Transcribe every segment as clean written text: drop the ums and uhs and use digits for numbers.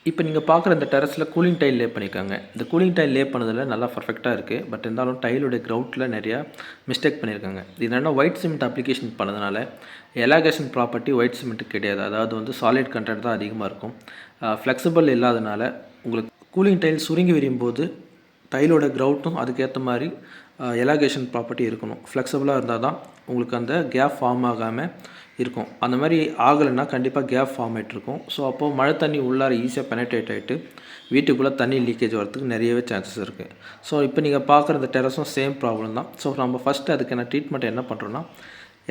இப்போ நீங்கள் பார்க்குற இந்த டெரஸில் கூலிங் டைல் லே பண்ணியிருக்காங்க. இந்த கூலிங் டைல் லே பண்ணதில் நல்லா பர்ஃபெக்டாக இருக்குது. பட் இருந்தாலும் டைலோட கிரவுட்டில் நிறையா மிஸ்டேக் பண்ணியிருக்காங்க. இது என்னென்னா ஒயிட் சிமெண்ட் அப்ளிகேஷன் பண்ணதுனால எலாகேஷன் ப்ராப்பர்ட்டி ஒயிட் சிமெண்ட்டுக்கு கிடையாது. அதாவது வந்து சாலிட் கண்டென்ட் தான் அதிகமாக இருக்கும். ஃப்ளெக்சிபிள் இல்லாதனால உங்களுக்கு கூலிங் டைல் சுருங்கி விரியும் போது டைலோட கிரவுட்டும் அதுக்கேற்ற மாதிரி எலாகேஷன் ப்ராப்பர்ட்டி இருக்கணும். ஃப்ளெக்சிபிளாக இருந்தால் தான் உங்களுக்கு அந்த கேப் ஃபார்ம் ஆகாமல் இருக்கும். அந்த மாதிரி ஆகலைன்னா கண்டிப்பாக கேப் ஃபார்ம் ஆகிட்ருக்கும். ஸோ அப்போது மழை தண்ணி உள்ளார ஈஸியாக பெனட்ரேட் ஆகிட்டு வீட்டுக்குள்ளே தண்ணி லீக்கேஜ் வரதுக்கு நிறையவே சான்சஸ் இருக்குது. ஸோ இப்போ நீங்கள் பார்க்குற இந்த டெரஸும் சேம் ப்ராப்ளம் தான். ஸோ நம்ம ஃபஸ்ட்டு அதுக்கான ட்ரீட்மெண்ட் என்ன பண்ணுறோன்னா,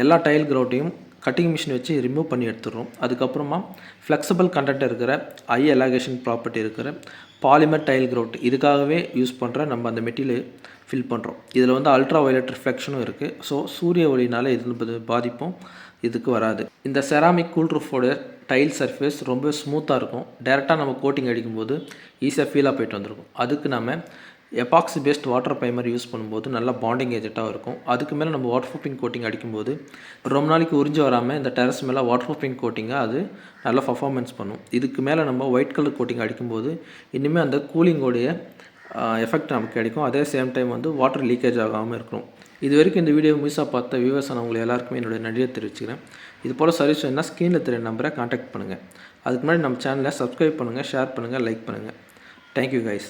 எல்லா டைல் கிரவுட்டையும் கட்டிங் மிஷின் வச்சு ரிமூவ் பண்ணி எடுத்துடுறோம். அதுக்கப்புறமா ஃப்ளெக்சிபிள் கண்டென்ட் இருக்கிற ஹை எலாகேஷன் ப்ராப்பர்ட்டி இருக்கிற பாலிமர் டைல் கிரவுட் இதுக்காகவே யூஸ் பண்ணுற நம்ம அந்த மெட்டீரியல் ஃபில் பண்ணுறோம். இதில் வந்து அல்ட்ரா வயலட் ரிஃப்ளெக்ஷனும் இருக்குது. ஸோ சூரிய ஒளினால் எது பாதிப்பும் இதுக்கு வராது. இந்த செராமிக் கூல் ரூஃபோட டைல் சர்ஃபேஸ் ரொம்ப ஸ்மூத்தாக இருக்கும். டேரெக்டாக நம்ம கோட்டிங் அடிக்கும்போது ஈஸியாக ஃபீலாக போயிட்டு வந்துருக்கும். அதுக்கு நம்ம epoxy paste water primer use பண்ணும்போது நல்லா பாண்டிங் ஏஜென்ட்டாக இருக்கும். அதுக்கு மேலே நம்ம வாட்டர் ப்ரூஃபிங் கோட்டிங் அடிக்கும்போது ரொம்ப நாளைக்கு உறிஞ்சி வராமல் இந்த டெரஸ் மேலே வாட்டர் ப்ரூஃபிங் கோட்டிங்காக அது நல்லா பர்ஃபார்மன்ஸ் பண்ணும். இதுக்கு மேலே நம்ம ஒயிட் கலர் கோட்டிங் அடிக்கும்போது இன்னுமே அந்த கூலிங்கோடைய எஃபெக்ட் நமக்கு கிடைக்கும். அதே சேம் டைம் வந்து வாட்டர் லீக்கேஜ் ஆகாமல் இருக்கும். இது வரைக்கும் இந்த வீடியோ முழுசாக பார்த்த வியூவர்ஸ் ஆனவங்களை எல்லாருக்குமே என்னுடைய நன்றியை தெரிவிச்சுக்கிறேன். இது போல் சர்வீஸ் வேணுன்னா ஸ்க்ரீனில் தெரிய நம்பரை கான்டாக்ட் பண்ணுங்கள். அதுக்கு முன்னாடி நம்ம சேனலை சப்ஸ்கிரைப் பண்ணுங்கள், ஷேர் பண்ணுங்கள், லைக் பண்ணுங்கள். Thank you guys.